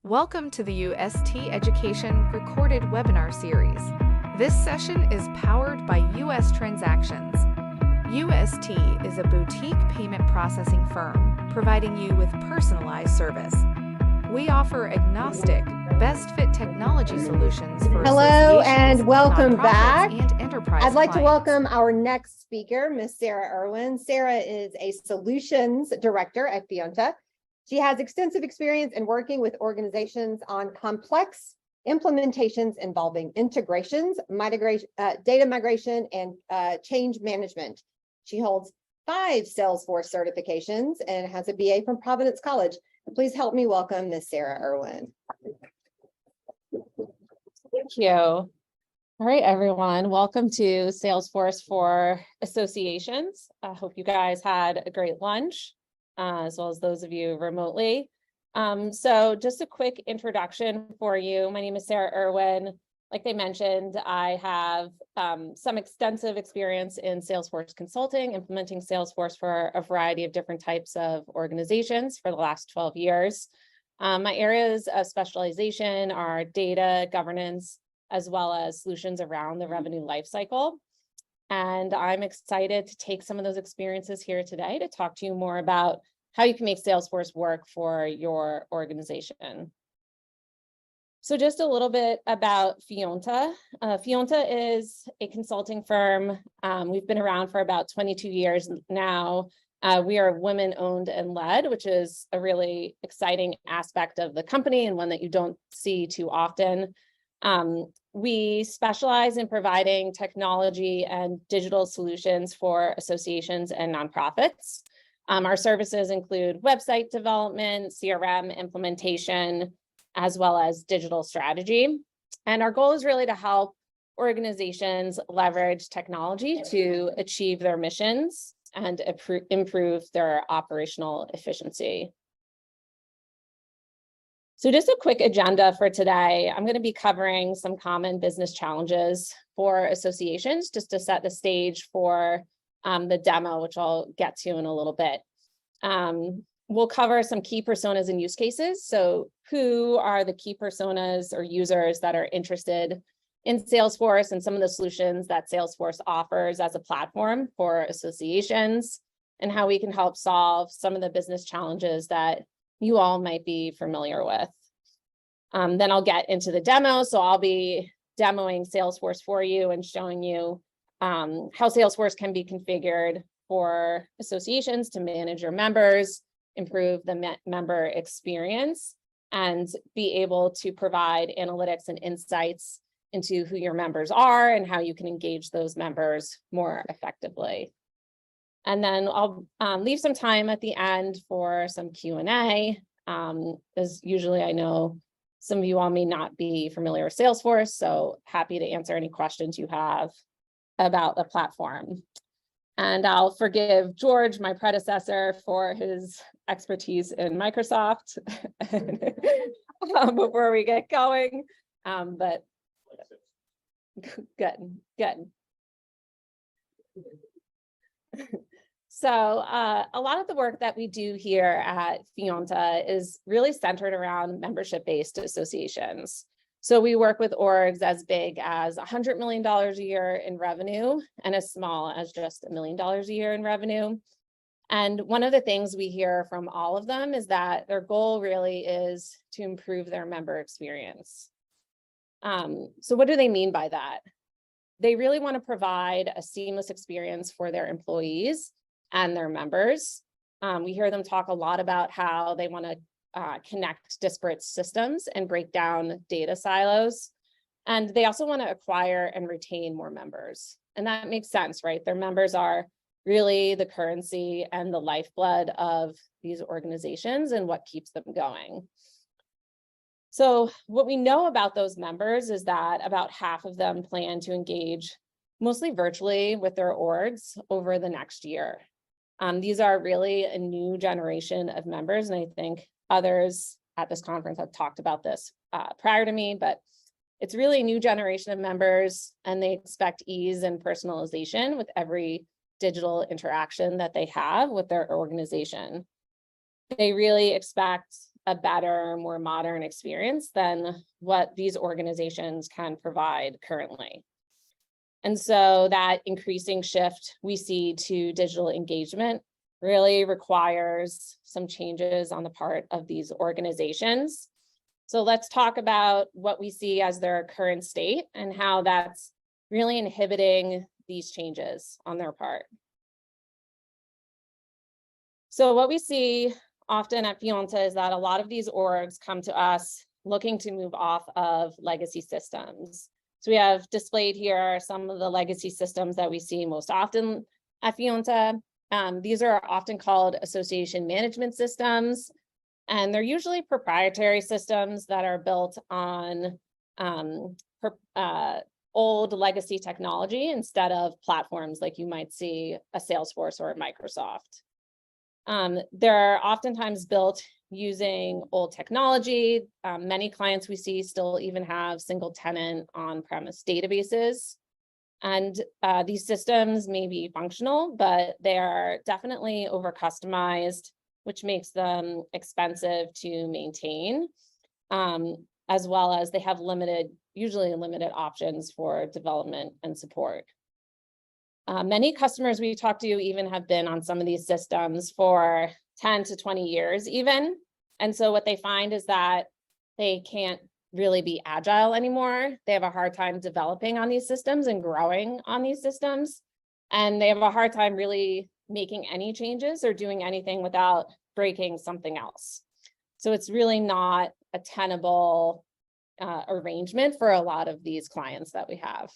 Welcome to the UST Education recorded webinar series. This session is powered by US Transactions. UST is a boutique payment processing firm providing you with personalized service. We offer agnostic, best-fit technology solutions for Hello associations, and welcome nonprofits, back. and enterprise I'd like to clients. welcome our next speaker, Ms. Sarah Irwin. Sarah is a solutions director at Fionta. She has extensive experience in working with organizations on complex implementations involving integrations, data migration, and change management. She holds 5 Salesforce certifications and has a BA from Providence College. Please help me welcome Ms. Sarah Irwin. Thank you. All right, everyone. Welcome to Salesforce for Associations. I hope you guys had a great lunch, as well as those of you remotely. So just a quick introduction for you. My name is Sarah Irwin. Like they mentioned, I have some extensive experience in Salesforce consulting, implementing Salesforce for a variety of different types of organizations for the last 12 years. My areas of specialization are data, governance, as well as solutions around the revenue lifecycle. And I'm excited to take some of those experiences here today to talk to you more about how you can make Salesforce work for your organization. So just a little bit about Fionta. Fionta is a consulting firm. We've been around for about 22 years now. We are women-owned and led, which is a really exciting aspect of the company and one that you don't see too often. We specialize in providing technology and digital solutions for associations and nonprofits. Our services include website development, CRM implementation, as well as digital strategy. And our goal is really to help organizations leverage technology to achieve their missions and improve their operational efficiency. So just a quick agenda for today. I'm going to be covering some common business challenges for associations just to set the stage for the demo, which I'll get to in a little bit. We'll cover some key personas and use cases. So who are the key personas or users that are interested in Salesforce and some of the solutions that Salesforce offers as a platform for associations, and how we can help solve some of the business challenges that you all might be familiar with. Then I'll get into the demo. So I'll be demoing Salesforce for you and showing you how Salesforce can be configured for associations to manage your members, improve the member experience, and be able to provide analytics and insights into who your members are and how you can engage those members more effectively. And then I'll leave some time at the end for some Q&A, as usually I know some of you all may not be familiar with Salesforce, so happy to answer any questions you have about the platform. And I'll forgive George, my predecessor, for his expertise in Microsoft before we get going, but good. So a lot of the work that we do here at Fionta is really centered around membership-based associations. So we work with orgs as big as $100 million a year in revenue and as small as just $1 million a year in revenue. And one of the things we hear from all of them is that their goal really is to improve their member experience. So what do they mean by that? They really want to provide a seamless experience for their employees and their members. We hear them talk a lot about how they want to connect disparate systems and break down data silos. And they also want to acquire and retain more members. And that makes sense, right? Their members are really the currency and the lifeblood of these organizations and what keeps them going. So what we know about those members is that about half of them plan to engage mostly virtually with their orgs over the next year. These are really a new generation of members, and I think others at this conference have talked about this prior to me, but it's really a new generation of members, and they expect ease and personalization with every digital interaction that they have with their organization. They really expect a better, more modern experience than what these organizations can provide currently. And so that increasing shift we see to digital engagement really requires some changes on the part of these organizations. So let's talk about what we see as their current state and how that's really inhibiting these changes on their part. So what we see often at Fionta is that a lot of these orgs come to us looking to move off of legacy systems. So we have displayed here some of the legacy systems that we see most often at Fionta. These are often called association management systems, and they're usually proprietary systems that are built on old legacy technology instead of platforms like you might see a Salesforce or a Microsoft. They're oftentimes built using old technology. Many clients we see still even have single tenant on-premise databases. And these systems may be functional, but they are definitely over-customized, which makes them expensive to maintain, as well as they have usually limited options for development and support. Many customers we talk to even have been on some of these systems for 10 to 20 years even. And so what they find is that they can't really be agile anymore. They have a hard time developing on these systems and growing on these systems. And they have a hard time really making any changes or doing anything without breaking something else. So it's really not a tenable arrangement for a lot of these clients that we have.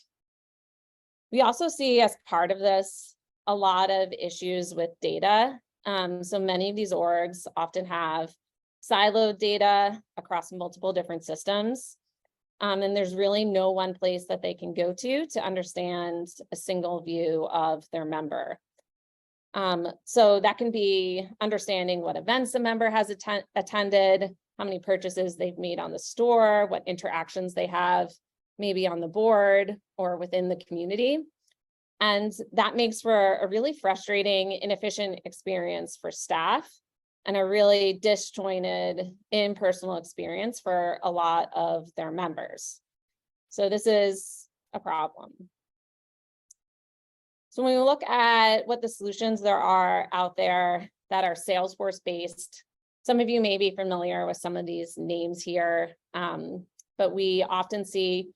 We also see as part of this a lot of issues with data. So many of these orgs often have siloed data across multiple different systems. And there's really no one place that they can go to understand a single view of their member. So that can be understanding what events a member has attended, how many purchases they've made on the store, what interactions they have maybe on the board or within the community. And that makes for a really frustrating, inefficient experience for staff and a really disjointed, impersonal experience for a lot of their members. So this is a problem. So when we look at what the solutions there are out there that are Salesforce based, some of you may be familiar with some of these names here, but we often see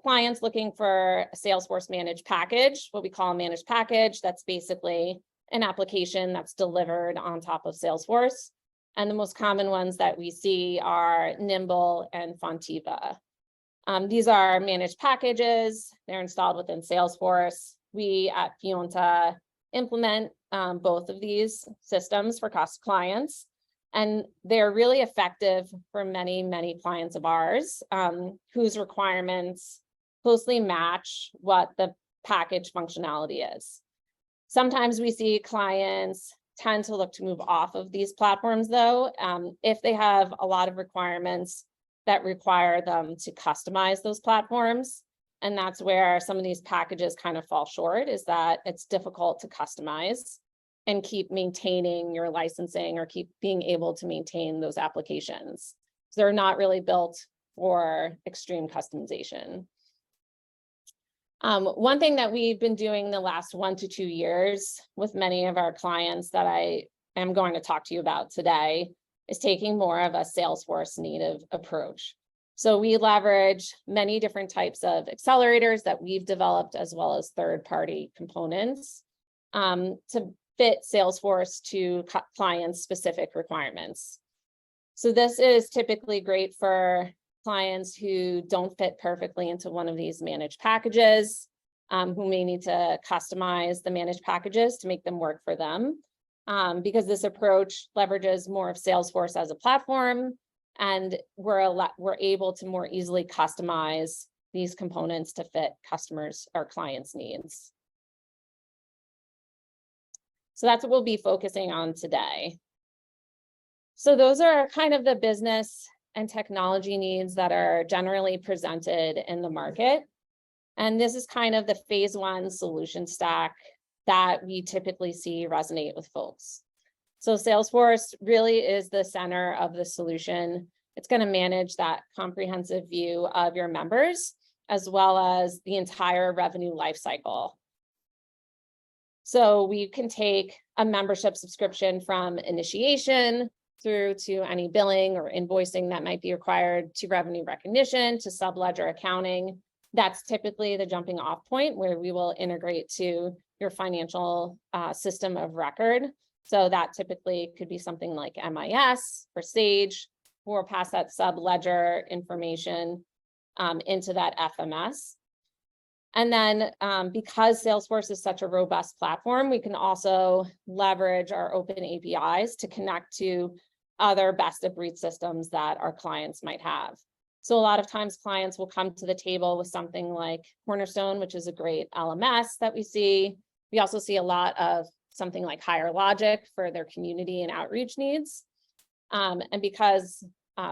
clients looking for a Salesforce managed package, what we call a managed package. That's basically an application that's delivered on top of Salesforce. And the most common ones that we see are Nimble and Fontiva. These are managed packages. They're installed within Salesforce. We at Fionta implement both of these systems for clients. And they're really effective for many, many clients of ours whose requirements closely match what the package functionality is. Sometimes we see clients tend to look to move off of these platforms though, if they have a lot of requirements that require them to customize those platforms. And that's where some of these packages kind of fall short, is that it's difficult to customize and keep maintaining your licensing or keep being able to maintain those applications. So they're not really built for extreme customization. One thing that we've been doing the last 1 to 2 years with many of our clients that I am going to talk to you about today is taking more of a Salesforce native approach. So we leverage many different types of accelerators that we've developed, as well as third-party components to fit Salesforce to clients' specific requirements. So this is typically great for clients who don't fit perfectly into one of these managed packages, who may need to customize the managed packages to make them work for them, because this approach leverages more of Salesforce as a platform, and we're able to more easily customize these components to fit customers' or clients' needs. So that's what we'll be focusing on today. So those are kind of the business and technology needs that are generally presented in the market. And this is kind of the phase 1 solution stack that we typically see resonate with folks. So Salesforce really is the center of the solution. It's going to manage that comprehensive view of your members, as well as the entire revenue lifecycle. So we can take a membership subscription from initiation through to any billing or invoicing that might be required, to revenue recognition, to subledger accounting. That's typically the jumping off point where we will integrate to your financial system of record. So that typically could be something like MIS or Sage. We'll pass that subledger information into that FMS. And then because Salesforce is such a robust platform, we can also leverage our open APIs to connect to other best of breed systems that our clients might have. So a lot of times clients will come to the table with something like Cornerstone, which is a great LMS that we see. We also see a lot of something like Higher Logic for their community and outreach needs. And because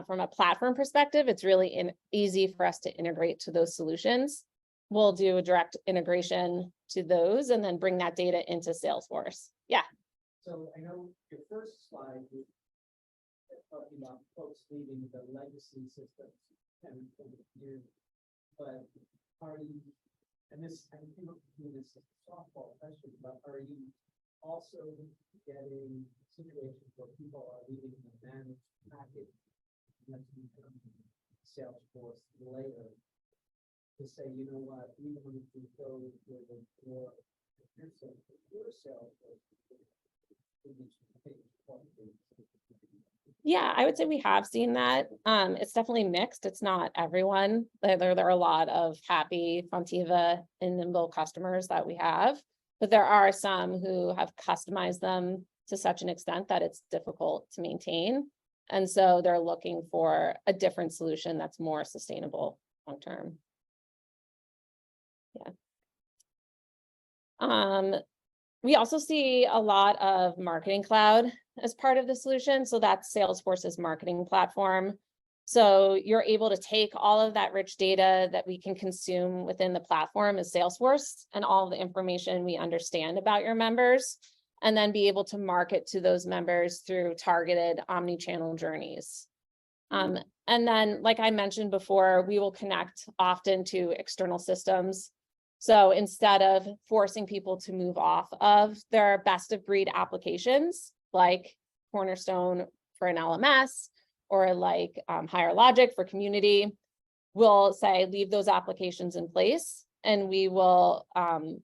from a platform perspective, it's really easy for us to integrate to those solutions. We'll do a direct integration to those and then bring that data into Salesforce. Yeah. So I know your first slide was talking about folks leaving the legacy systems and years, but are you, and this, I think we're doing this as a softball question, but are you also getting situations where people are leaving the managed package and that's become Salesforce later to say, you know what, we want to go with a more Salesforce. Yeah, I would say we have seen that. It's definitely mixed. It's not everyone. There are a lot of happy Fontiva and Nimble customers that we have, but there are some who have customized them to such an extent that it's difficult to maintain. And so they're looking for a different solution that's more sustainable long term. Yeah. We also see a lot of Marketing Cloud as part of the solution. So that's Salesforce's marketing platform. So you're able to take all of that rich data that we can consume within the platform as Salesforce and all the information we understand about your members, and then be able to market to those members through targeted omni-channel journeys. And then, like I mentioned before, we will connect often to external systems. So instead of forcing people to move off of their best of breed applications, like Cornerstone for an LMS, or like Higher Logic for community, we'll say, leave those applications in place and we will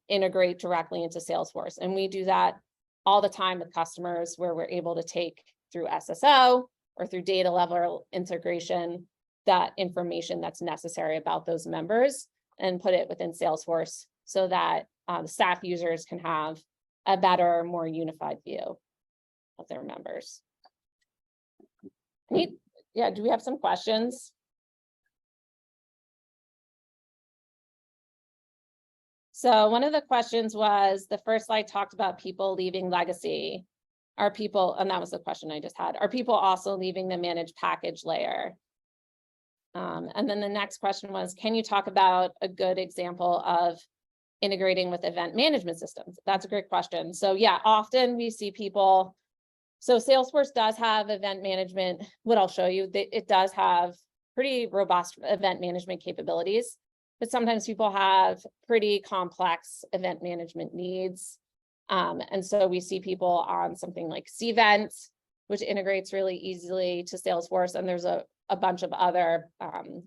integrate directly into Salesforce. And we do that all the time with customers where we're able to take through SSO or through data level integration, that information that's necessary about those members and put it within Salesforce so that staff users can have a better, more unified view of their members. Yeah, do we have some questions? So one of the questions was, the first slide talked about people leaving legacy. Are people, and that was the question I just had, are people also leaving the managed package layer? And then the next question was, can you talk about a good example of integrating with event management systems? That's a great question. So yeah, often we see people, so Salesforce does have event management. What I'll show you, it does have pretty robust event management capabilities, but sometimes people have pretty complex event management needs. And so we see people on something like Cvent, which integrates really easily to Salesforce. And there's a bunch of other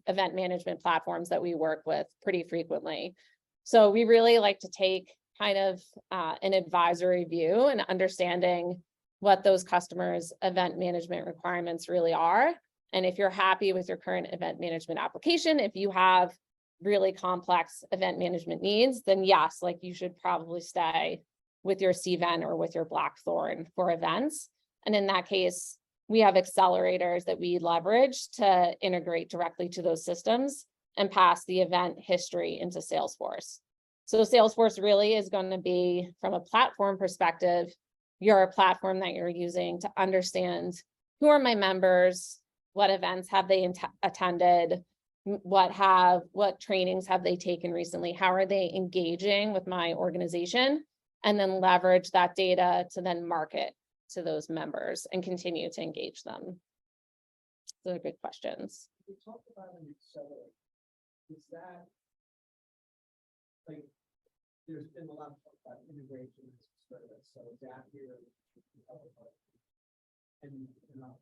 event management platforms that we work with pretty frequently. So we really like to take kind of an advisory view and understanding what those customers' event management requirements really are. And if you're happy with your current event management application, if you have really complex event management needs, then yes, like you should probably stay with your Cvent or with your Blackthorn for events. And in that case, we have accelerators that we leverage to integrate directly to those systems and pass the event history into Salesforce. So Salesforce really is going to be, from a platform perspective, your platform that you're using to understand who are my members, what events have they attended, what trainings have they taken recently, how are they engaging with my organization, and then leverage that data to then market to those members and continue to engage them? Those are good questions. We talked about an accelerate. Is that like, there's been a lot of talk about integration as a service, so Zapier and not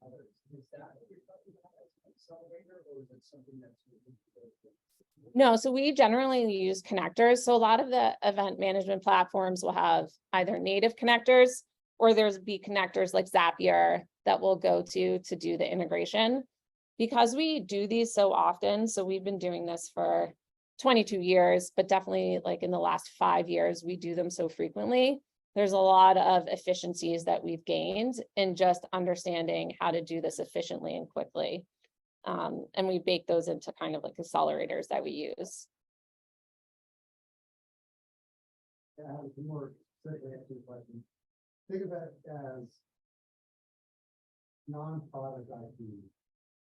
others. Is that what you're talking about as an accelerator, or is it something that's No, so we generally use connectors. So a lot of the event management platforms will have either native connectors or there's be connectors like Zapier that we'll go to do the integration. Because we do these so often, so we've been doing this for 22 years, but definitely like in the last 5 years, we do them so frequently. There's a lot of efficiencies that we've gained in just understanding how to do this efficiently and quickly. And we bake those into kind of like accelerators that we use. Yeah, I have a more specific answer to the question. Think of it as non-product IP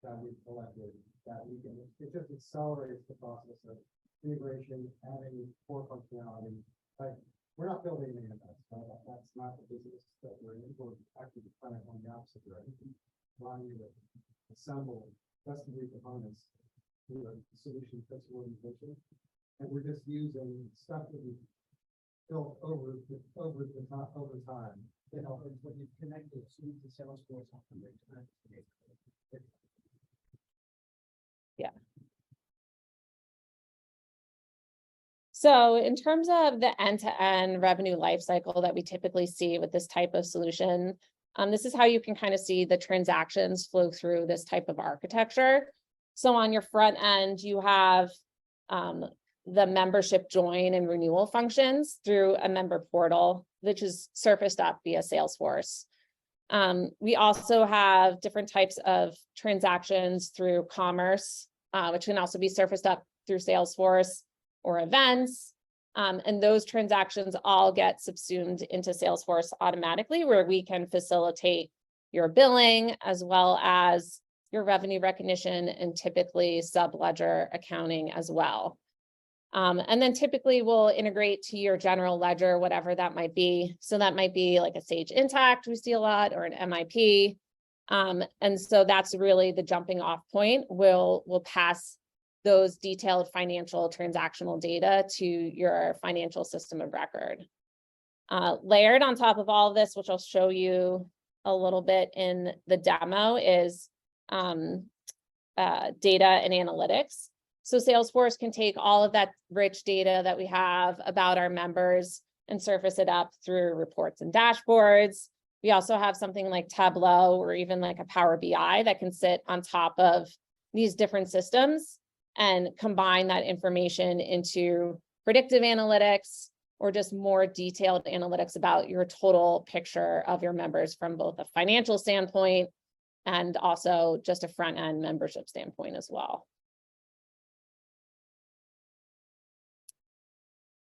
that we've collected, that we can, it just accelerates the process of integration, adding core functionality. Like, we're not building any of that, right? That's not the business that we're in. We're actually trying to find the opposite direction, allowing you to assemble best-of-breed components to a solution fits organization. And we're just using stuff that we've built over time. you know, when you connect it to the Salesforce? Yeah. So in terms of the end-to-end revenue lifecycle that we typically see with this type of solution, this is how you can kind of see the transactions flow through this type of architecture. So on your front end, you have the membership join and renewal functions through a member portal, which is surfaced up via Salesforce. We also have different types of transactions through commerce, which can also be surfaced up through Salesforce or events. And those transactions all get subsumed into Salesforce automatically, where we can facilitate your billing as well as your revenue recognition and typically subledger accounting as well. And then typically we'll integrate to your general ledger, whatever that might be. So that might be like a Sage Intacct, we see a lot, or an MIP. And so that's really the jumping off point. We'll pass those detailed financial transactional data to your financial system of record. Layered on top of all of this, which I'll show you a little bit in the demo, is data and analytics. So Salesforce can take all of that rich data that we have about our members and surface it up through reports and dashboards. We also have something like Tableau or even like a Power BI that can sit on top of these different systems and combine that information into predictive analytics or just more detailed analytics about your total picture of your members from both a financial standpoint and also just a front-end membership standpoint as well.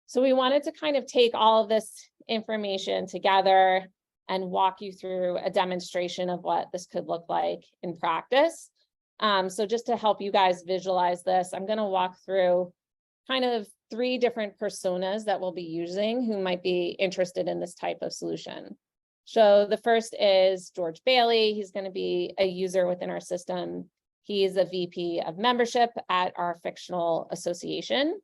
So we wanted to kind of take all of this information together and walk you through a demonstration of what this could look like in practice. So just to help you guys visualize this, I'm going to walk through kind of 3 different personas that we'll be using who might be interested in this type of solution. So the first is George Bailey. He's going to be a user within our system. He's a VP of membership at our fictional association.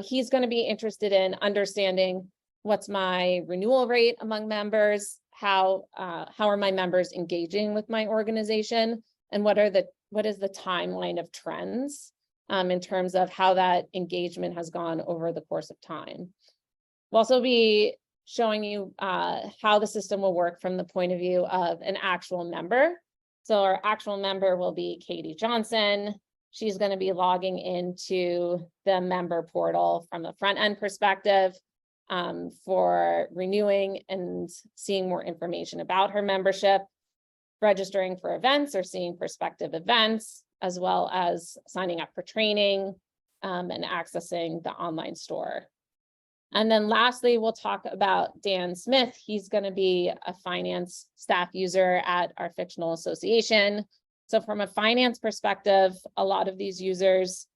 He's going to be interested in understanding what's my renewal rate among members, how are my members engaging with my organization, and what is the timeline of trends in terms of how that engagement has gone over the course of time. We'll also be showing you how the system will work from the point of view of an actual member. So our actual member will be Katie Johnson. She's going to be logging into the member portal from the front end perspective for renewing and seeing more information about her membership, registering for events or seeing prospective events, as well as signing up for training and accessing the online store. And then lastly, we'll talk about Dan Smith. He's going to be a finance staff user at our fictional association. So from a finance perspective, a lot of these users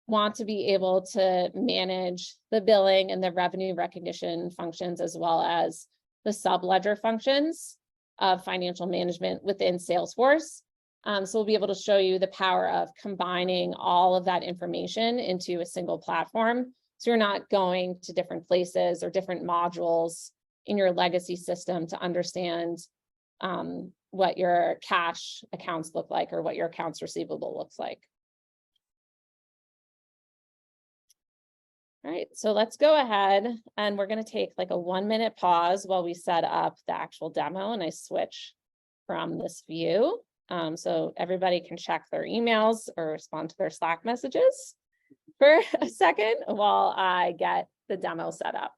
want to be able to manage the billing and the revenue recognition functions, as well as the sub-ledger functions of financial management within Salesforce. So we'll be able to show you the power of combining all of that information into a single platform. So you're not going to different places or different modules in your legacy system to understand what your cash accounts look like or what your accounts receivable looks like. All right, so let's go ahead and we're going to take like a 1-minute pause while we set up the actual demo and I switch from this view. So everybody can check their emails or respond to their Slack messages for a second while I get the demo set up.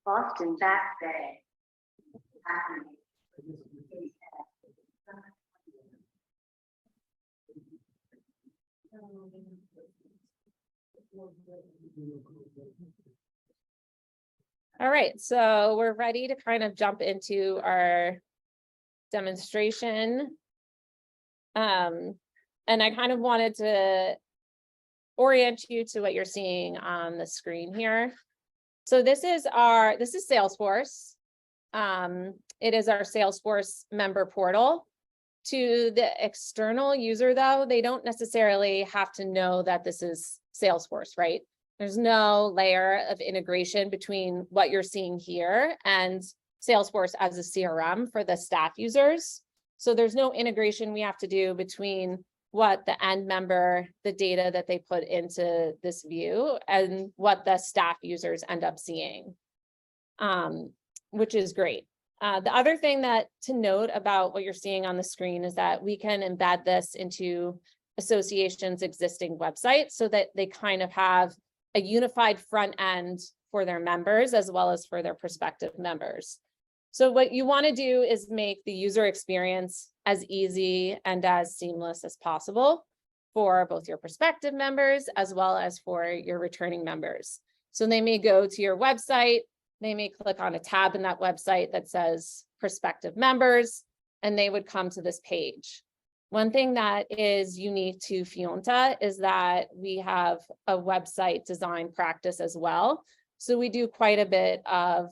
Boston Back Bay. All right, so we're ready to kind of jump into our demonstration. And I kind of wanted to orient you to what you're seeing on the screen here. So this is Salesforce. It is our Salesforce member portal. To the external user though, they don't necessarily have to know that this is Salesforce, right? There's no layer of integration between what you're seeing here and Salesforce as a CRM for the staff users. So there's no integration we have to do between what the end member, the data that they put into this view and what the staff users end up seeing, which is great. The other thing that to note about what you're seeing on the screen is that we can embed this into associations' existing websites so that they kind of have a unified front end for their members as well as for their prospective members. So what you want to do is make the user experience as easy and as seamless as possible for both your prospective members as well as for your returning members. So they may go to your website, they may click on a tab in that website that says prospective members, and they would come to this page. One thing that is unique to Fionta is that we have a website design practice as well. So we do quite a bit of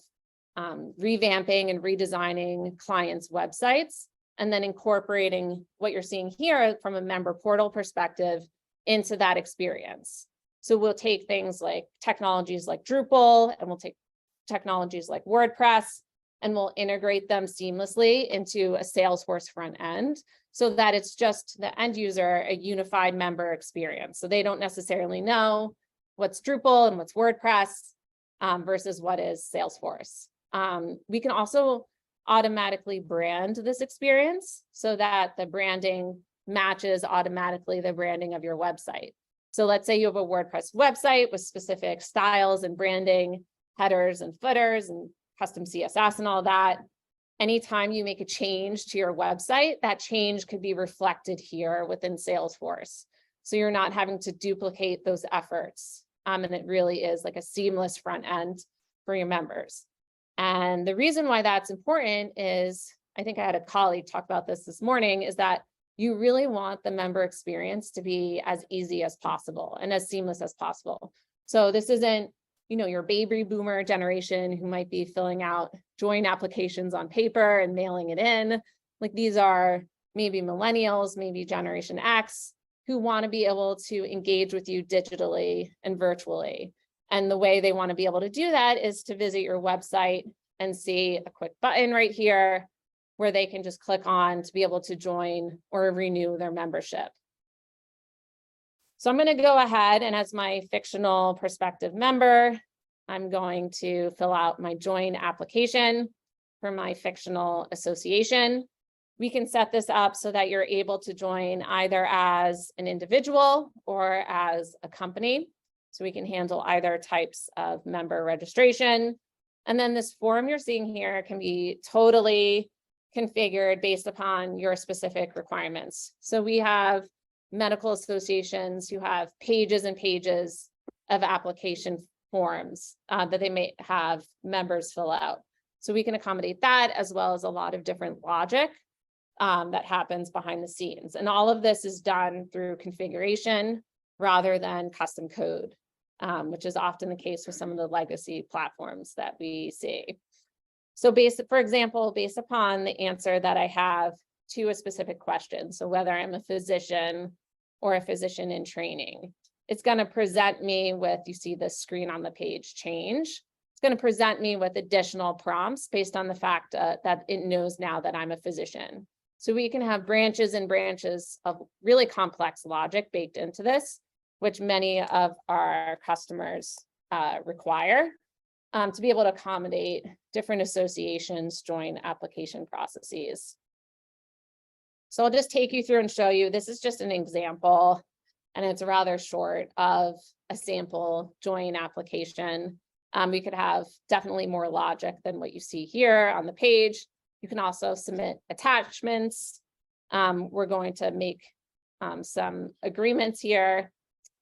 revamping and redesigning clients' websites, and then incorporating what you're seeing here from a member portal perspective into that experience. So we'll take things like technologies like Drupal, and we'll take technologies like WordPress, and we'll integrate them seamlessly into a Salesforce front end so that it's just the end user, a unified member experience. So they don't necessarily know what's Drupal and what's WordPress versus what is Salesforce. We can also automatically brand this experience so that the branding matches automatically the branding of your website. So let's say you have a WordPress website with specific styles and branding, headers and footers and custom CSS and all that. anytime you make a change to your website, that change could be reflected here within Salesforce. So you're not having to duplicate those efforts. And it really is like a seamless front end for your members. And the reason why that's important is, I think I had a colleague talk about this morning, is that you really want the member experience to be as easy as possible and as seamless as possible. So this isn't, your baby boomer generation who might be filling out join applications on paper and mailing it in. Like, these are maybe millennials, maybe Generation X, who want to be able to engage with you digitally and virtually. And the way they want to be able to do that is to visit your website and see a quick button right here where they can just click on to be able to join or renew their membership. So I'm going to go ahead, and as my fictional prospective member, I'm going to fill out my join application for my fictional association. We can set this up so that you're able to join either as an individual or as a company. So we can handle either types of member registration. And then this form you're seeing here can be totally configured based upon your specific requirements. So we have medical associations who have pages and pages of application forms that they may have members fill out. So we can accommodate that, as well as a lot of different logic that happens behind the scenes. And all of this is done through configuration rather than custom code, which is often the case with some of the legacy platforms that we see. So for example, based upon the answer that I have to a specific question, so whether I'm a physician or a physician in training, it's going to present me with, you see the screen on the page change. It's going to present me with additional prompts based on the fact that it knows now that I'm a physician. So we can have branches and branches of really complex logic baked into this, which many of our customers require to be able to accommodate different associations join application processes. So I'll just take you through and show you, this is just an example, and it's rather short, of a sample join application. We could have definitely more logic than what you see here on the page. You can also submit attachments. We're going to make some agreements here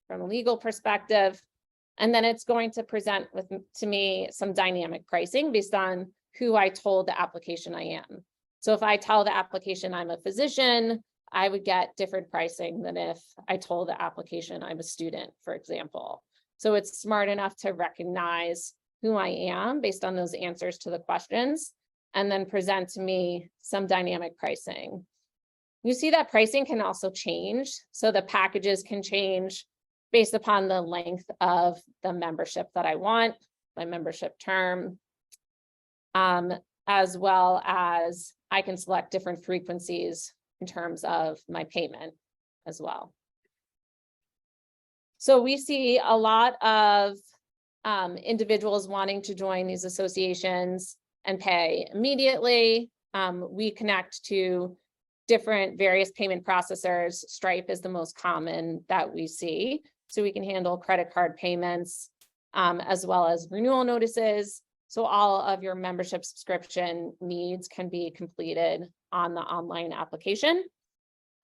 from a legal perspective. And then it's going to present to me some dynamic pricing based on who I told the application I am. So if I tell the application I'm a physician, I would get different pricing than if I told the application I'm a student, for example. So it's smart enough to recognize who I am based on those answers to the questions, and then present to me some dynamic pricing. You see that pricing can also change. So the packages can change based upon the length of the membership that I want, my membership term, as well as I can select different frequencies in terms of my payment as well. So we see a lot of individuals wanting to join these associations and pay immediately. We connect to different various payment processors. Stripe is the most common that we see. So we can handle credit card payments as well as renewal notices. So all of your membership subscription needs can be completed on the online application.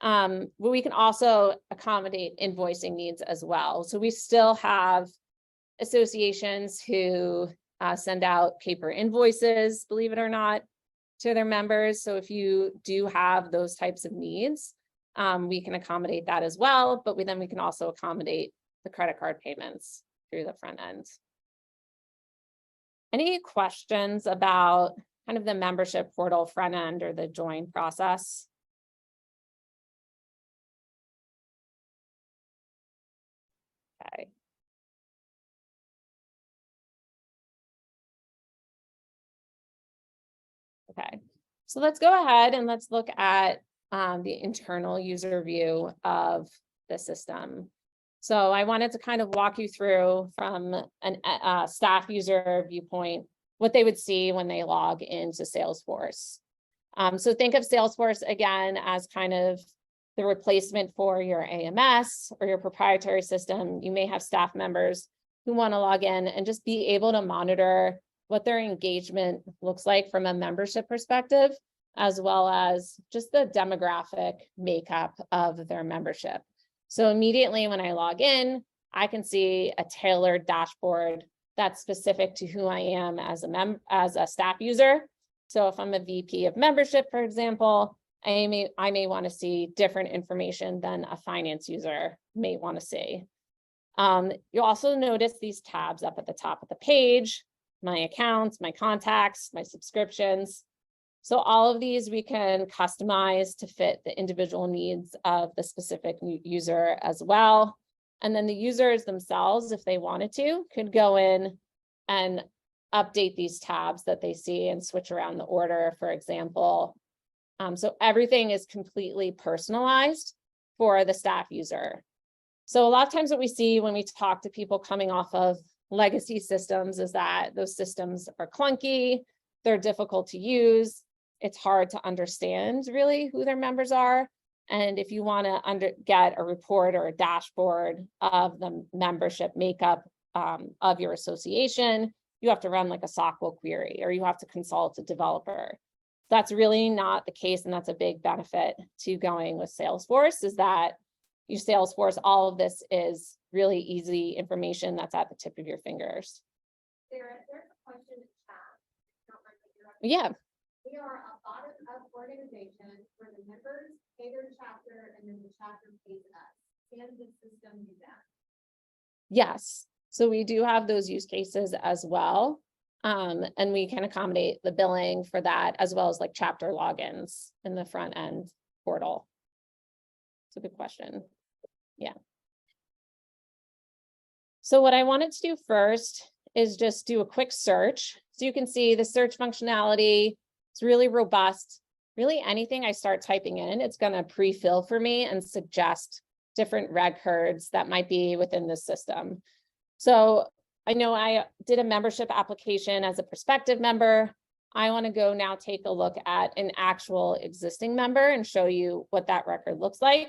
But we can also accommodate invoicing needs as well. So we still have associations who send out paper invoices, believe it or not, to their members. So if you do have those types of needs, we can accommodate that as well. But we can also accommodate the credit card payments through the front end. Any questions about kind of the membership portal front end or the join process? Okay. Okay, so let's go ahead and let's look at the internal user view of the system. So I wanted to kind of walk you through from a staff user viewpoint, what they would see when they log into Salesforce. So think of Salesforce again as kind of the replacement for your AMS or your proprietary system. You may have staff members who want to log in and just be able to monitor what their engagement looks like from a membership perspective, as well as just the demographic makeup of their membership. So immediately when I log in, I can see a tailored dashboard that's specific to who I am as a staff user. So if I'm a VP of membership, for example, I may want to see different information than a finance user may want to see. You'll also notice these tabs up at the top of the page, my accounts, my contacts, my subscriptions. So all of these we can customize to fit the individual needs of the specific user as well. And then the users themselves, if they wanted to, could go in and update these tabs that they see and switch around the order, for example. So everything is completely personalized for the staff user. So a lot of times what we see when we talk to people coming off of legacy systems is that those systems are clunky, they're difficult to use, it's hard to understand really who their members are. And if you want to get a report or a dashboard of the membership makeup of your association, you have to run like a SQL query or you have to consult a developer. That's really not the case, and that's a big benefit to going with Salesforce, is that you Salesforce, all of this is really easy information that's at the tip of your fingers. Sarah, there's a question in chat. Don't mind interrupting. Yeah. We are a bottom-up organization where the members pay their chapter and then the chapter pays us. Can the system do that? Yes. So we do have those use cases as well. And we can accommodate the billing for that, as well as like chapter logins in the front end portal. It's a good question. Yeah. So what I wanted to do first is just do a quick search. So you can see the search functionality. It's really robust. Really anything I start typing in, it's going to pre-fill for me and suggest different records that might be within the system. So I know I did a membership application as a prospective member. I want to go now take a look at an actual existing member and show you what that record looks like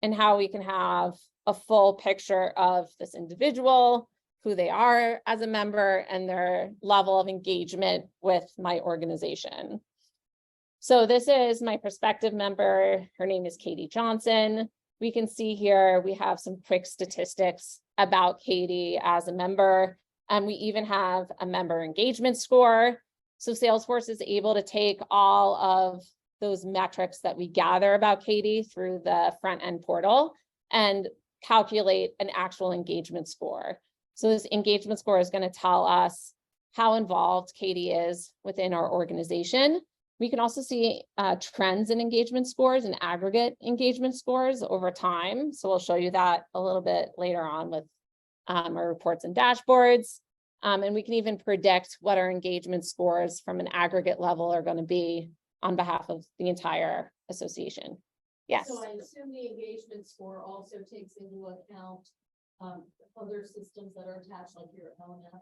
and how we can have a full picture of this individual, who they are as a member, and their level of engagement with my organization. So this is my prospective member. Her name is Katie Johnson. We can see here we have some quick statistics about Katie as a member, and we even have a member engagement score. So Salesforce is able to take all of those metrics that we gather about Katie through the front end portal and calculate an actual engagement score. So this engagement score is going to tell us how involved Katie is within our organization. We can also see trends in engagement scores and aggregate engagement scores over time. So we'll show you that a little bit later on with our reports and dashboards. And we can even predict what our engagement scores from an aggregate level are going to be on behalf of the entire association. Yes. So I assume the engagement score also takes into account other systems that are attached, like your LMS.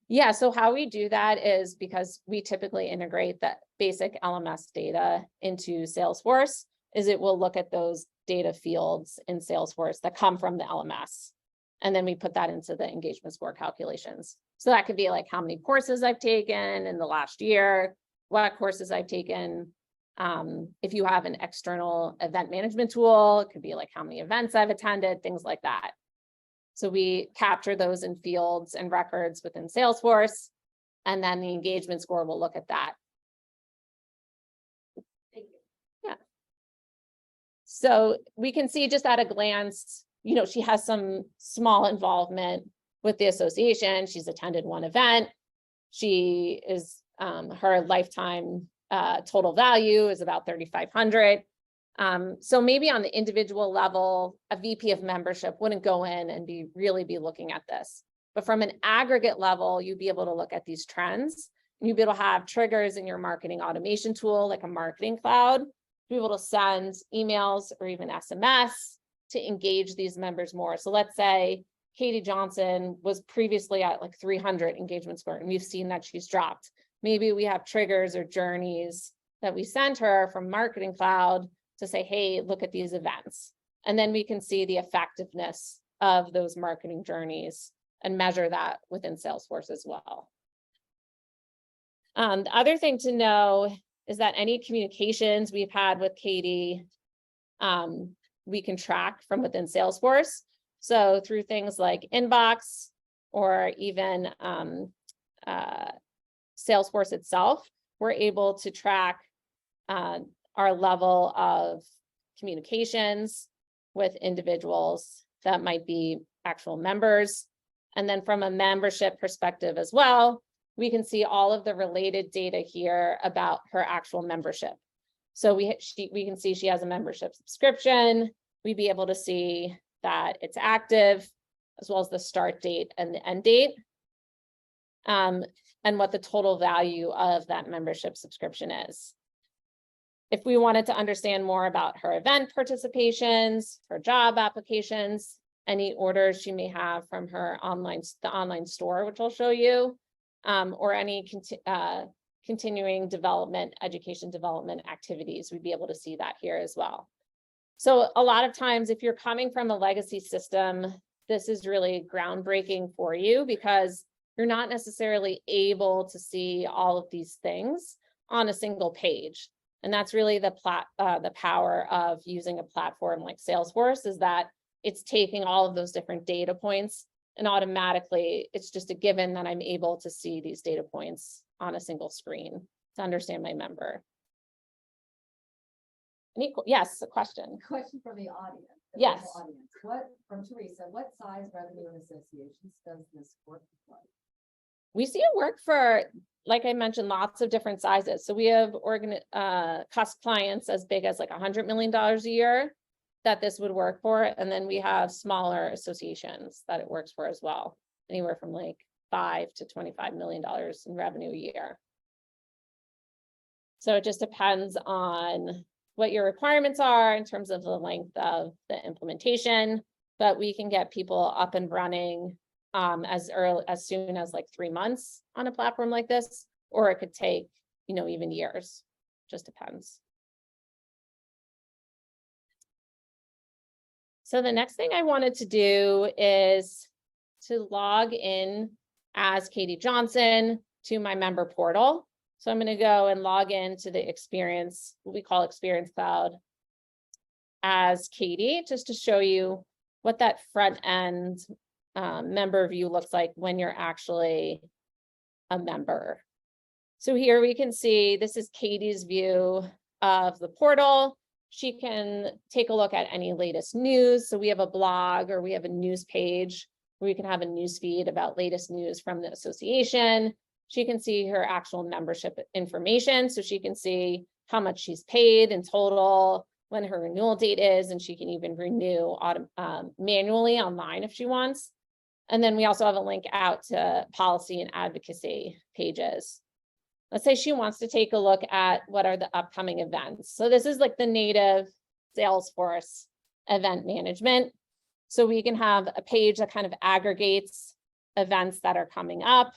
Yeah, so how we do that is because we typically integrate that basic LMS data into Salesforce, is it will look at those data fields in Salesforce that come from the LMS. And then we put that into the engagement score calculations. So that could be like how many courses I've taken in the last year, what courses I've taken. If you have an external event management tool, it could be like how many events I've attended, things like that. So we capture those in fields and records within Salesforce, and then the engagement score will look at that. Thank you. Yeah. So we can see just at a glance, you know, she has some small involvement with the association. She's attended one event. She is, her lifetime total value is about $3,500. So maybe on the individual level, a VP of membership wouldn't go in and really be looking at this. But from an aggregate level, you'd be able to look at these trends. And you'd be able to have triggers in your marketing automation tool, like a marketing cloud, to be able to send emails or even SMS to engage these members more. So let's say Katie Johnson was previously at like 300 engagement score, and we've seen that she's dropped. Maybe we have triggers or journeys that we send her from Marketing Cloud to say, hey, look at these events. And then we can see the effectiveness of those marketing journeys and measure that within Salesforce as well. The other thing to know is that any communications we've had with Katie, we can track from within Salesforce. So through things like inbox or even Salesforce itself, we're able to track our level of communications with individuals that might be actual members. And then from a membership perspective as well, we can see all of the related data here about her actual membership. So we can see she has a membership subscription. We'd be able to see that it's active, as well as the start date and the end date, and what the total value of that membership subscription is. If we wanted to understand more about her event participations, her job applications, any orders she may have from her the online store, which I'll show you, or any continuing development, education development activities, we'd be able to see that here as well. So a lot of times, if you're coming from a legacy system, this is really groundbreaking for you because you're not necessarily able to see all of these things on a single page. And that's really the power of using a platform like Salesforce, is that it's taking all of those different data points and automatically it's just a given that I'm able to see these data points on a single screen to understand my member. Yes, a question. Question from the audience. the Yes. local audience. From Teresa, what size revenue and associations does this work like? We see it work for, like I mentioned, lots of different sizes. So we have cost clients as big as like $100 million a year that this would work for. And then we have smaller associations that it works for as well, anywhere from like $5 to $25 million in revenue a year. So it just depends on what your requirements are in terms of the length of the implementation, but we can get people up and running as soon as like 3 months on a platform like this, or it could take, even years, just depends. So the next thing I wanted to do is to log in as Katie Johnson to my member portal. So I'm going to go and log into the experience, what we call Experience Cloud, as Katie, just to show you what that front end member view looks like when you're actually a member. So here we can see this is Katie's view of the portal. She can take a look at any latest news. So we have a blog or we have a news page where we can have a news feed about latest news from the association. She can see her actual membership information. So she can see how much she's paid in total, when her renewal date is, and she can even renew manually online if she wants. And then we also have a link out to policy and advocacy pages. Let's say she wants to take a look at what are the upcoming events. So this is like the native Salesforce event management. So we can have a page that kind of aggregates events that are coming up.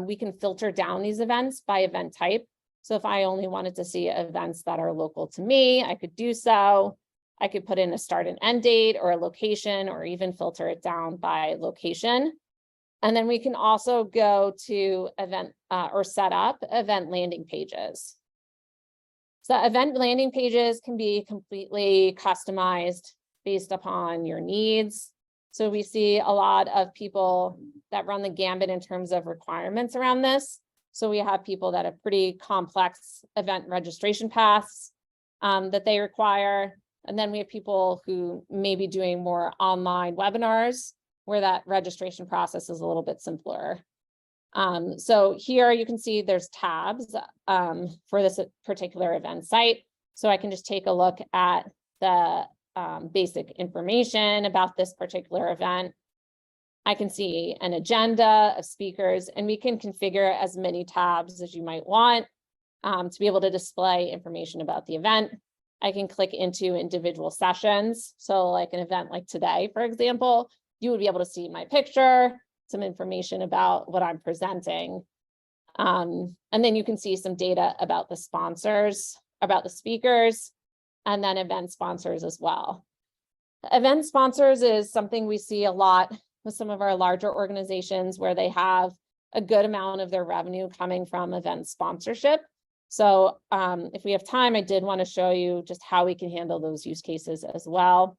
We can filter down these events by event type. So if I only wanted to see events that are local to me, I could do so. I could put in a start and end date or a location, or even filter it down by location. And then we can also go to event or set up event landing pages. So event landing pages can be completely customized based upon your needs. So we see a lot of people that run the gambit in terms of requirements around this. So we have people that have pretty complex event registration paths that they require. And then we have people who may be doing more online webinars where that registration process is a little bit simpler. So here you can see there's tabs for this particular event site. So I can just take a look at the basic information about this particular event. I can see an agenda of speakers, and we can configure as many tabs as you might want to be able to display information about the event. I can click into individual sessions. So like an event like today, for example, you would be able to see my picture, some information about what I'm presenting. And then you can see some data about the sponsors, about the speakers, and then event sponsors as well. Event sponsors is something we see a lot with some of our larger organizations where they have a good amount of their revenue coming from event sponsorship. So if we have time, I did want to show you just how we can handle those use cases as well.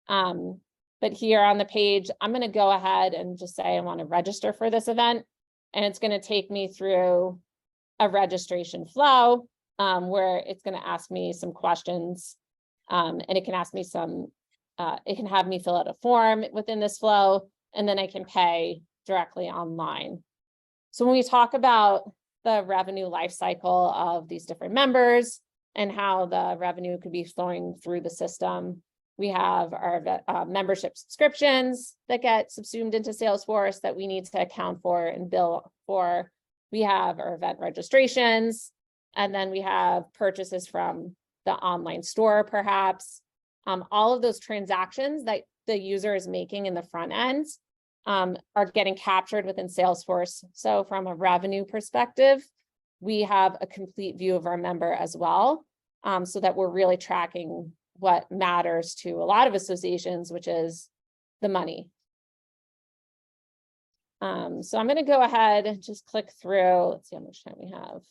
But here on the page, I'm going to go ahead and just say I want to register for this event. And it's going to take me through a registration flow where it's going to ask me some questions. And it can ask me it can have me fill out a form within this flow, and then I can pay directly online. So when we talk about the revenue life cycle of these different members and how the revenue could be flowing through the system, we have our membership subscriptions that get subsumed into Salesforce that we need to account for and bill for. We have our event registrations, and then we have purchases from the online store, perhaps. All of those transactions that the user is making in the front end are getting captured within Salesforce. So from a revenue perspective, we have a complete view of our member as well, so that we're really tracking what matters to a lot of associations, which is the money. So I'm going to go ahead and just click through. Let's see how much time we have.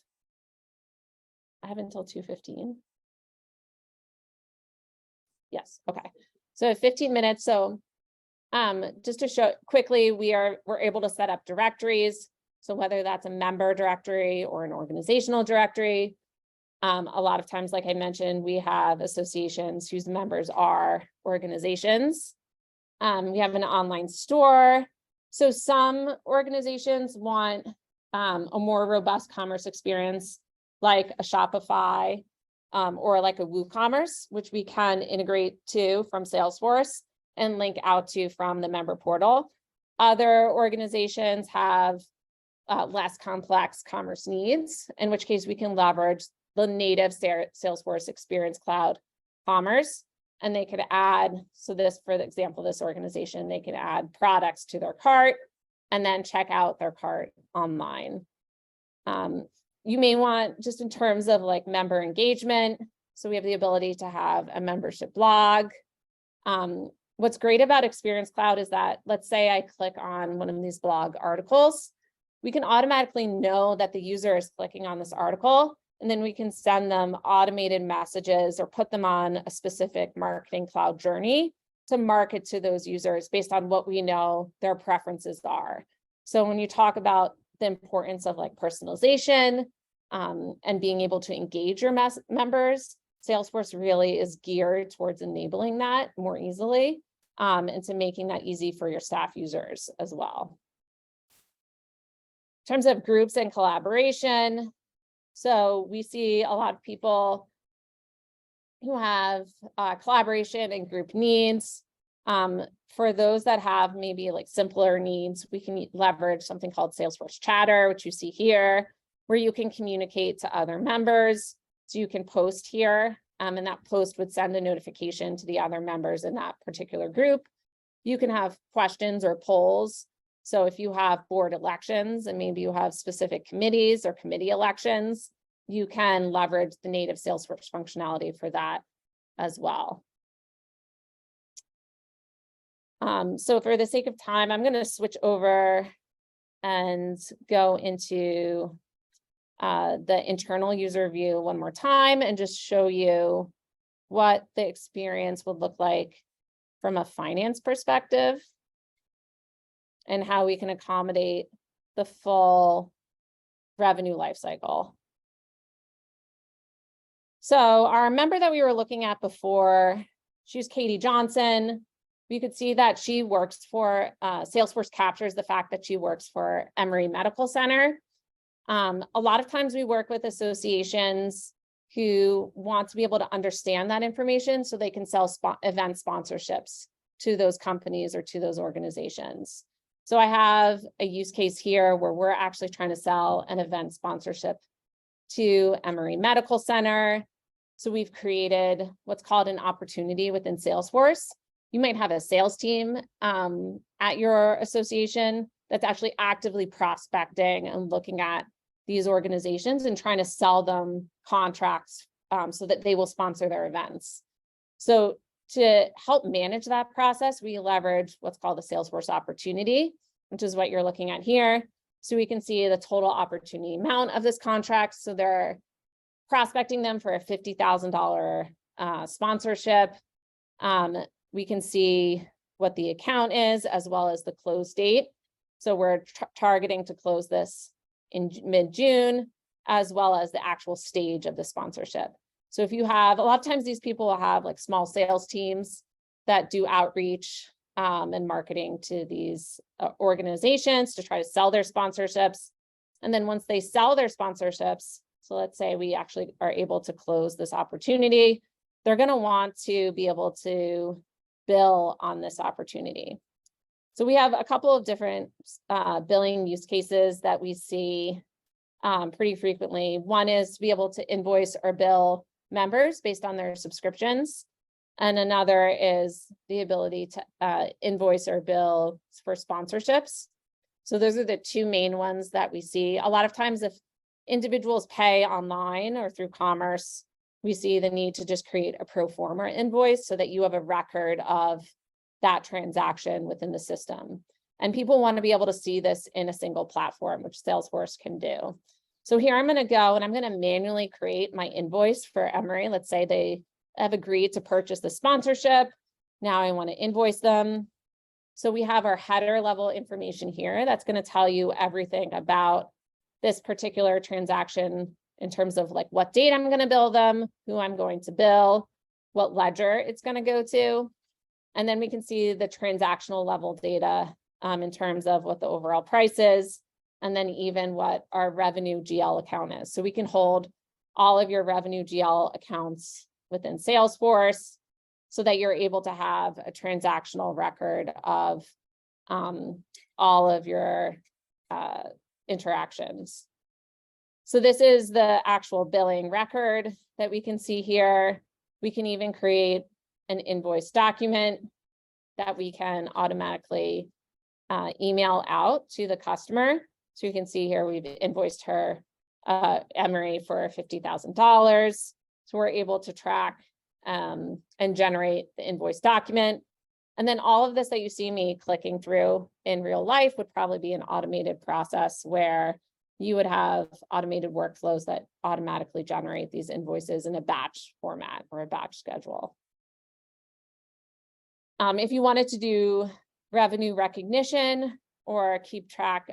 I have until 2:15. Yes, okay. So 15 minutes. So just to show quickly, we're able to set up directories. So whether that's a member directory or an organizational directory, a lot of times, like I mentioned, we have associations whose members are organizations. We have an online store. So some organizations want a more robust commerce experience, like a Shopify or like a WooCommerce, which we can integrate to from Salesforce and link out to from the member portal. Other organizations have less complex commerce needs, in which case we can leverage the native Salesforce Experience Cloud Commerce, and they could add, so this, for example, this organization, they can add products to their cart and then check out their cart online. You may want, just in terms of like member engagement, so we have the ability to have a membership blog. What's great about Experience Cloud is that, let's say I click on one of these blog articles, we can automatically know that the user is clicking on this article, and then we can send them automated messages or put them on a specific Marketing Cloud journey to market to those users based on what we know their preferences are. So when you talk about the importance of like personalization and being able to engage your members, Salesforce really is geared towards enabling that more easily and to making that easy for your staff users as well. In terms of groups and collaboration, so we see a lot of people who have collaboration and group needs. For those that have maybe like simpler needs, we can leverage something called Salesforce Chatter, which you see here, where you can communicate to other members. So you can post here, and that post would send a notification to the other members in that particular group. You can have questions or polls. So if you have board elections and maybe you have specific committees or committee elections, you can leverage the native Salesforce functionality for that as well. So for the sake of time, I'm going to switch over and go into the internal user view one more time and just show you what the experience would look like from a finance perspective and how we can accommodate the full revenue lifecycle. So our member that we were looking at before, she's Katie Johnson. We could see that she works for, Salesforce captures the fact that she works for Emory Medical Center. A lot of times we work with associations who want to be able to understand that information so they can sell event sponsorships to those companies or to those organizations. So I have a use case here where we're actually trying to sell an event sponsorship to Emory Medical Center. So we've created what's called an opportunity within Salesforce. You might have a sales team at your association that's actually actively prospecting and looking at these organizations and trying to sell them contracts so that they will sponsor their events. So to help manage that process, we leverage what's called a Salesforce opportunity, which is what you're looking at here. So we can see the total opportunity amount of this contract. So they're prospecting them for a $50,000 sponsorship. We can see what the account is as well as the close date. So we're targeting to close this in mid-June, as well as the actual stage of the sponsorship. So if you have, a lot of times these people will have like small sales teams that do outreach and marketing to these organizations to try to sell their sponsorships. And then once they sell their sponsorships, so let's say we actually are able to close this opportunity, they're going to want to be able to bill on this opportunity. So we have a couple of different billing use cases that we see pretty frequently. One is to be able to invoice or bill members based on their subscriptions. And another is the ability to invoice or bill for sponsorships. So those are the two main ones that we see. A lot of times if individuals pay online or through commerce, we see the need to just create a pro forma invoice so that you have a record of that transaction within the system. And people want to be able to see this in a single platform, which Salesforce can do. So here I'm going to go and I'm going to manually create my invoice for Emory. Let's say they have agreed to purchase the sponsorship. Now I want to invoice them. So we have our header level information here. That's going to tell you everything about this particular transaction in terms of like what date I'm going to bill them, who I'm going to bill, what ledger it's going to go to. And then we can see the transactional level data in terms of what the overall price is, and then even what our revenue GL account is. So we can hold all of your revenue GL accounts within Salesforce so that you're able to have a transactional record of all of your interactions. So this is the actual billing record that we can see here. We can even create an invoice document that we can automatically email out to the customer. So you can see here we've invoiced her, Emory, for $50,000. So we're able to track and generate the invoice document. And then all of this that you see me clicking through in real life would probably be an automated process where you would have automated workflows that automatically generate these invoices in a batch format or a batch schedule. If you wanted to do revenue recognition or keep track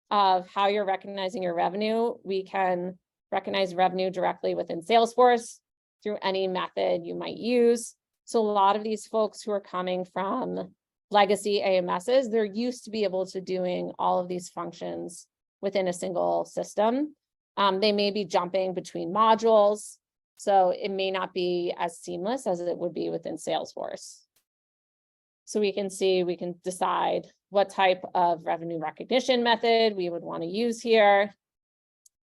of how you're recognizing your revenue, we can recognize revenue directly within Salesforce through any method you might use. So a lot of these folks who are coming from legacy AMSs, they're used to be able to doing all of these functions within a single system. They may be jumping between modules, so it may not be as seamless as it would be within Salesforce. So we can see, we can decide what type of revenue recognition method we would want to use here.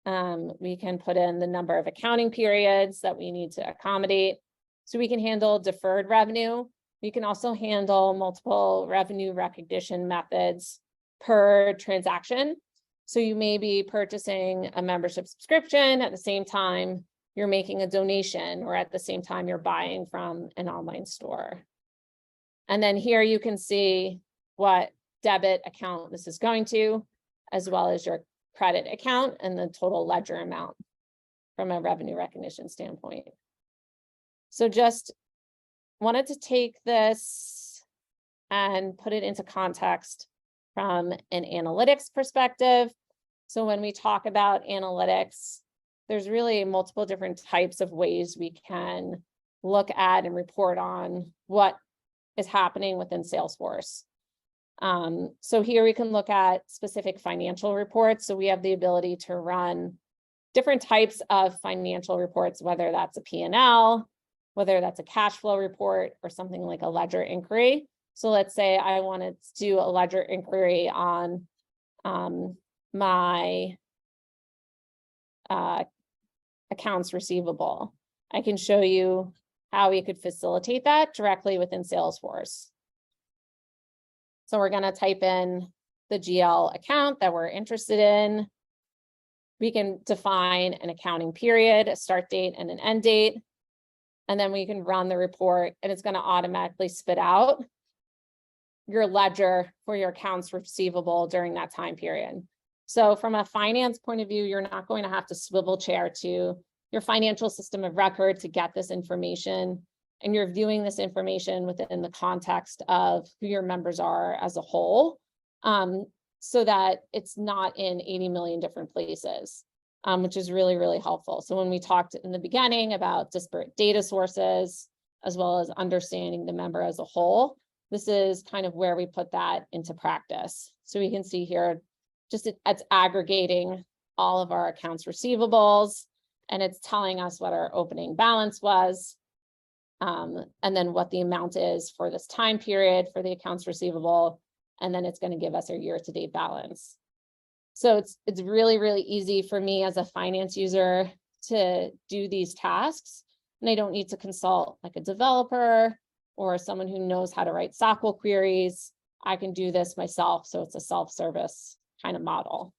We can put in the number of accounting periods that we need to accommodate. So we can handle deferred revenue. We can also handle multiple revenue recognition methods per transaction. So you may be purchasing a membership subscription at the same time you're making a donation, or at the same time you're buying from an online store. And then here you can see what debit account this is going to, as well as your credit account and the total ledger amount from a revenue recognition standpoint. So just wanted to take this and put it into context from an analytics perspective. So when we talk about analytics, there's really multiple different types of ways we can look at and report on what is happening within Salesforce. So here we can look at specific financial reports. So we have the ability to run different types of financial reports, whether that's a P&L, whether that's a cash flow report, or something like a ledger inquiry. So let's say I wanted to do a ledger inquiry on my accounts receivable. I can show you how we could facilitate that directly within Salesforce. So we're going to type in the GL account that we're interested in. We can define an accounting period, a start date and an end date. And then we can run the report, and it's going to automatically spit out your ledger for your accounts receivable during that time period. So from a finance point of view, you're not going to have to swivel chair to your financial system of record to get this information. And you're viewing this information within the context of who your members are as a whole, so that it's not in 80 million different places, which is really, really helpful. So when we talked in the beginning about disparate data sources, as well as understanding the member as a whole, this is kind of where we put that into practice. So we can see here, just it's aggregating all of our accounts receivables, and it's telling us what our opening balance was, and then what the amount is for this time period for the accounts receivable, and then it's going to give us our year-to-date balance. So it's really, really easy for me as a finance user to do these tasks, and I don't need to consult like a developer or someone who knows how to write SQL queries. I can do this myself, so it's a self-service kind of model.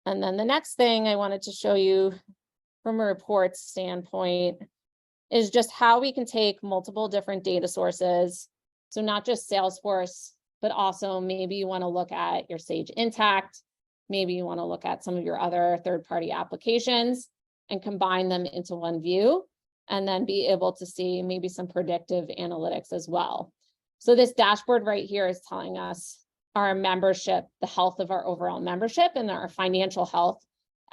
And then the next thing I wanted to show you from a reports standpoint is just how we can take multiple different data sources. So not just Salesforce, but also maybe you want to look at your Sage Intacct, maybe you want to look at some of your other third-party applications and combine them into one view, and then be able to see maybe some predictive analytics as well. So this dashboard right here is telling us our membership, the health of our overall membership and our financial health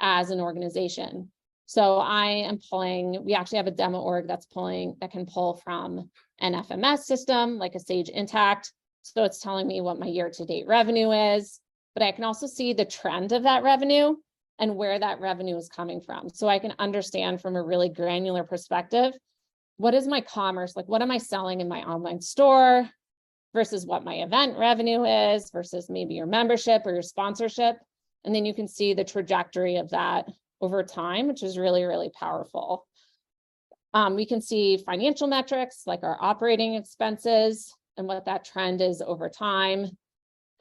as an organization. So I am pulling, we actually have a demo org that can pull from an FMS system like a Sage Intacct. So it's telling me what my year-to-date revenue is, but I can also see the trend of that revenue and where that revenue is coming from. So I can understand from a really granular perspective, what is my commerce, like what am I selling in my online store versus what my event revenue is versus maybe your membership or your sponsorship. And then you can see the trajectory of that over time, which is really, really powerful. We can see financial metrics like our operating expenses and what that trend is over time.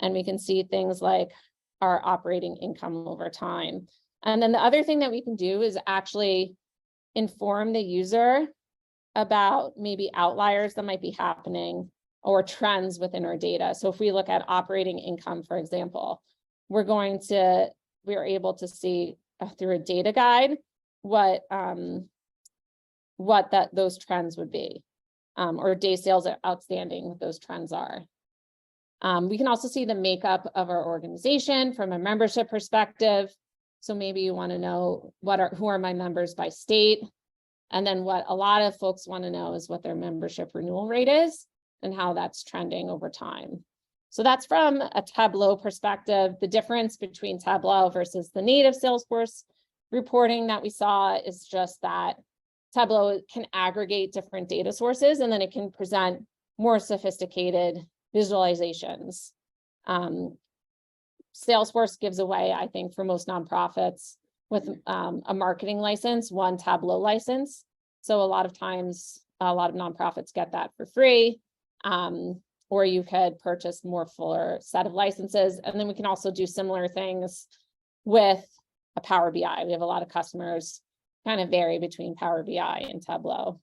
And we can see things like our operating income over time. And then the other thing that we can do is actually inform the user about maybe outliers that might be happening or trends within our data. So if we look at operating income, for example, we're able to see through a data guide what those trends would be, or day sales outstanding, what those trends are. We can also see the makeup of our organization from a membership perspective. So maybe you want to know who are my members by state. And then what a lot of folks want to know is what their membership renewal rate is and how that's trending over time. So that's from a Tableau perspective. The difference between Tableau versus the native Salesforce reporting that we saw is just that Tableau can aggregate different data sources, and then it can present more sophisticated visualizations. Salesforce gives away, I think, for most nonprofits with a marketing license, one Tableau license. So a lot of times, a lot of nonprofits get that for free, or you could purchase more fuller set of licenses. And then we can also do similar things with a Power BI. We have a lot of customers kind of vary between Power BI and Tableau.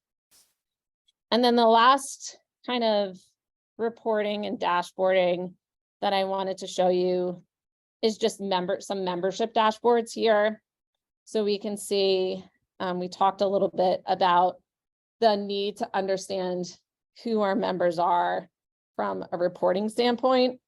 And then the last kind of reporting and dashboarding that I wanted to show you is just some membership dashboards here. So we can see, we talked a little bit about the need to understand who our members are from a reporting standpoint.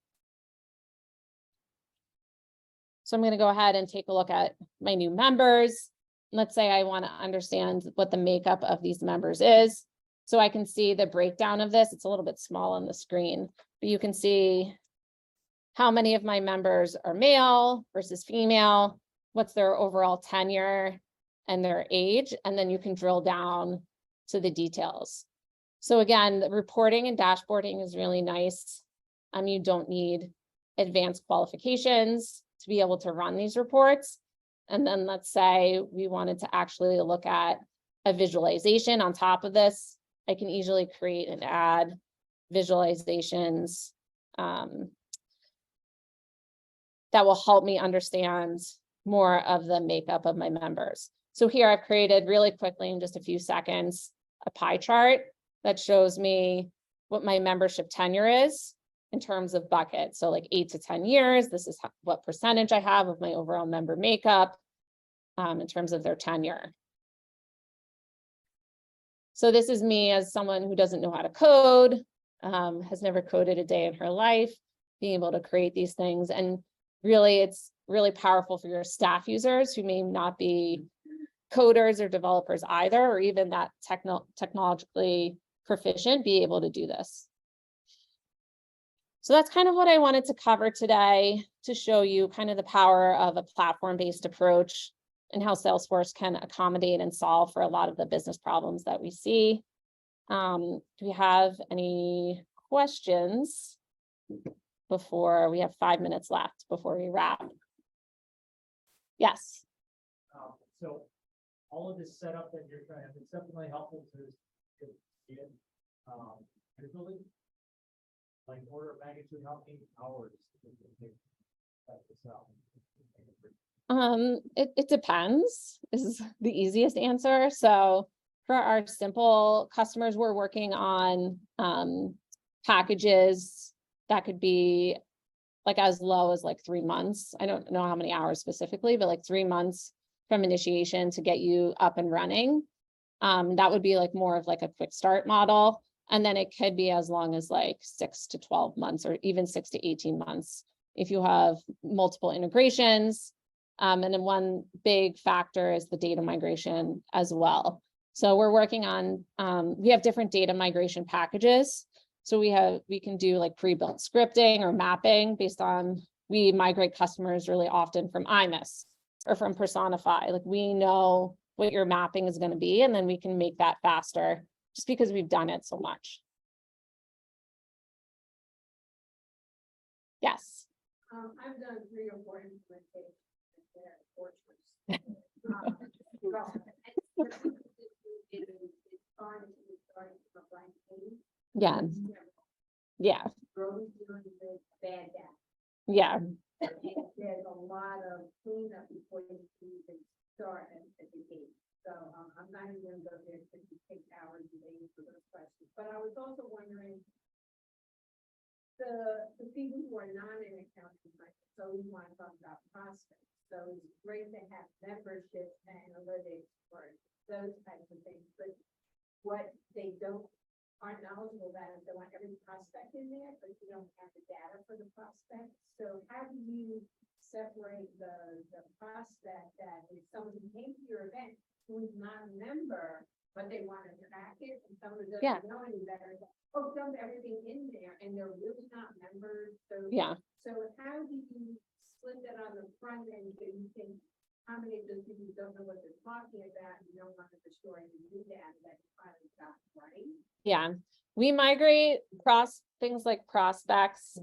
So I'm going to go ahead and take a look at my new members. Let's say I want to understand what the makeup of these members is. So I can see the breakdown of this. It's a little bit small on the screen, but you can see how many of my members are male versus female, what's their overall tenure and their age, and then you can drill down to the details. So again, the reporting and dashboarding is really nice. You don't need advanced qualifications to be able to run these reports. And then let's say we wanted to actually look at a visualization on top of this. I can easily create and add visualizations that will help me understand more of the makeup of my members. So here I've created really quickly in just a few seconds, a pie chart that shows me what my membership tenure is in terms of buckets. So like 8 to 10 years, this is what percentage I have of my overall member makeup in terms of their tenure. So this is me as someone who doesn't know how to code, has never coded a day in her life, being able to create these things. And really, it's really powerful for your staff users who may not be coders or developers either, or even that technologically proficient, be able to do this. So that's kind of what I wanted to cover today, to show you kind of the power of a platform-based approach and how Salesforce can accommodate and solve for a lot of the business problems that we see. Do we have any questions before we have 5 minutes left before we wrap? Yes. So all of this setup that you're trying, it's definitely helpful to get, visually, like order of magnitude, how many hours does it take to set this up? It depends, is the easiest answer. So for our simple customers, we're working on packages that could be like as low as like 3 months. I don't know how many hours specifically, but like 3 months from initiation to get you up and running. That would be like more of like a quick start model. And then it could be as long as like 6 to 12 months, or even 6 to 18 months if you have multiple integrations. And then one big factor is the data migration as well. So we're working on, we have different data migration packages. So we can do like pre-built scripting or mapping based on, we migrate customers really often from IMIS or from Personify. Like we know what your mapping is going to be, and then we can make that faster just because we've done it so much. Yes. I've done 3 or 4 implementations at their fortress. It's fun to be starting from a blank page. Yeah. Yeah. Growing doing the bad data. Yeah. And there's a lot of cleanup before you can even start at the gate. So I'm not even going to go there because it takes hours a day for those questions. But I was also wondering, the people who are not in accounting, like, so we want to talk about prospects. So it's great to have membership and analytics for those types of things. But what they aren't knowledgeable about is they want every prospect in there, but you don't have the data for the prospect. So how do you separate the prospect that is someone who came to your event who is not a member, but they want to track it, and someone who doesn't know any better, dump everything in there, and they're really not members. So Yeah. So how do you split that on the front end so you can, how many of those people don't know what they're talking about, and you don't want to destroy the new data that you finally got, right? Yeah. We migrate things like prospects.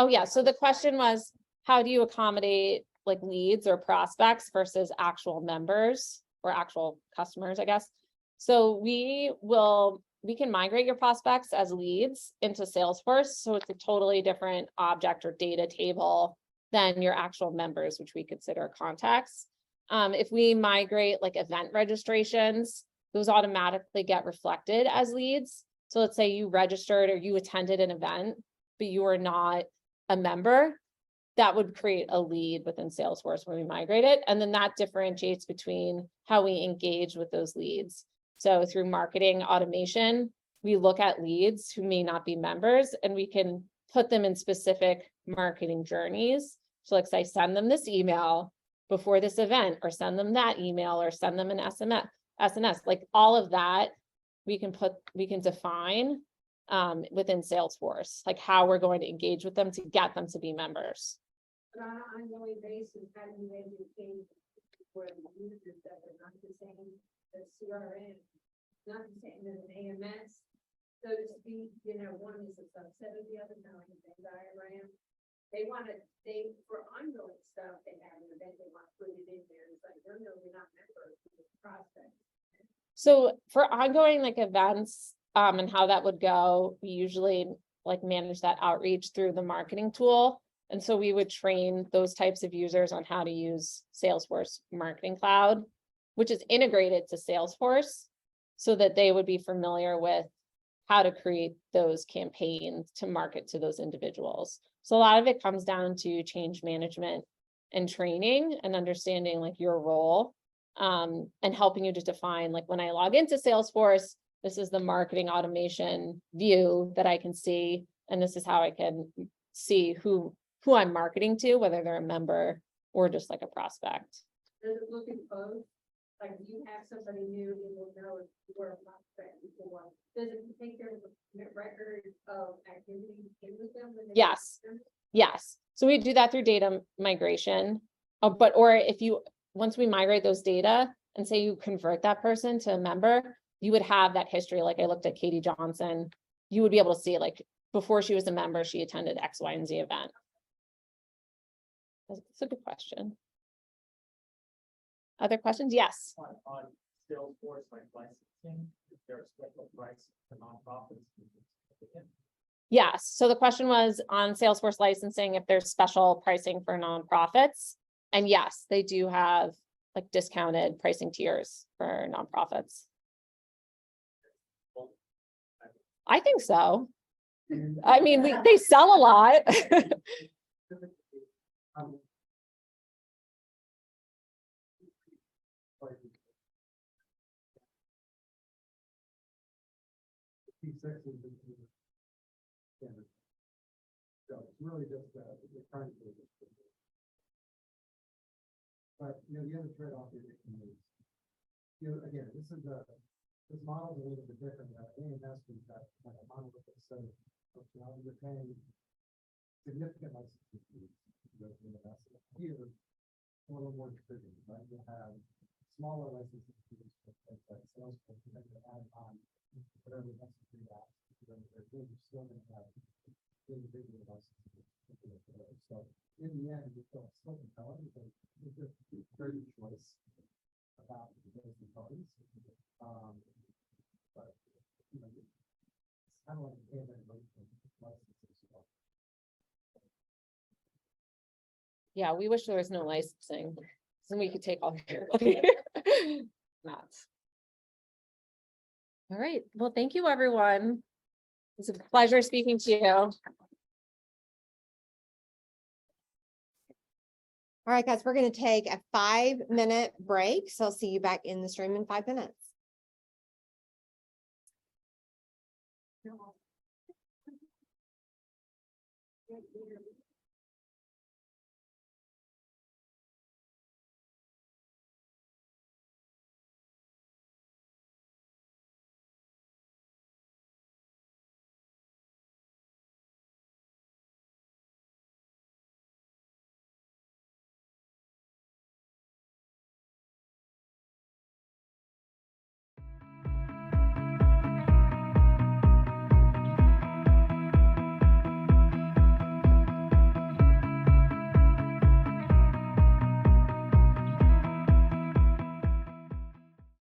Oh yeah. So the question was, how do you accommodate like leads or prospects versus actual members or actual customers, I guess. So we can migrate your prospects as leads into Salesforce. So it's a totally different object or data table than your actual members, which we consider contacts. If we migrate like event registrations, those automatically get reflected as leads. So let's say you registered or you attended an event, but you are not a member, that would create a lead within Salesforce when we migrate it. And then that differentiates between how we engage with those leads. So through marketing automation, we look at leads who may not be members, and we can put them in specific marketing journeys. So like say, send them this email before this event, or send them that email, or send them an SMS, like all of that we can define within Salesforce, like how we're going to engage with them to get them to be members. But on an ongoing basis, how do you educate for the users that are not the same as CRM, not the same as an AMS, so to speak, one is a subset of the other, kind of like a Venn diagram. For ongoing stuff, they have an event, they want to put it in there. It's like, no, you're not members, it's prospects. So for ongoing like events and how that would go, we usually like manage that outreach through the marketing tool. And so we would train those types of users on how to use Salesforce Marketing Cloud, which is integrated to Salesforce, so that they would be familiar with how to create those campaigns to market to those individuals. So a lot of it comes down to change management and training and understanding like your role, and helping you to define, like when I log into Salesforce, this is the marketing automation view that I can see, and this is how I can see who I'm marketing to, whether they're a member or just like a prospect. Does it look at both? Like if you have somebody new, you will know if you were a prospect before. Does it take care of the record of activity with them? when they- Yes. Yes, so we do that through data migration. Or if you, once we migrate those data and say you convert that person to a member, you would have that history. Like I looked at Katie Johnson, you would be able to see like before she was a member, she attended X, Y, and Z event. That's a good question. Other questions? Yes. On Salesforce, like licensing, is there a special price for nonprofits? Yes, so the question was on Salesforce licensing, if there's special pricing for nonprofits. And yes, they do have like discounted pricing tiers for nonprofits. I think so. I mean, they sell a lot. Um, like, P6 is the standard. So it's really just, we're trying to do this. But, you know, the other trade-off is, you know, again, this model is a little bit different. AMS, we've got like a monolithic set of functionality. We're paying significant licensing fees. Here, a little more distributed, right? You'll have smaller licensing fees, like Salesforce, and then you're adding on whatever necessary apps, whatever they're doing, you're still going to have individual licensing. So in the end, you're still compelling because it's just very choice about those components. But you know, it's kind of like a payment licensing. Yeah, we wish there was no licensing, then we could take all your. Not. All right, well, thank you, everyone. It's a pleasure speaking to you. All right, guys, we're going to take a 5-minute break. So I'll see you back in the stream in 5 minutes.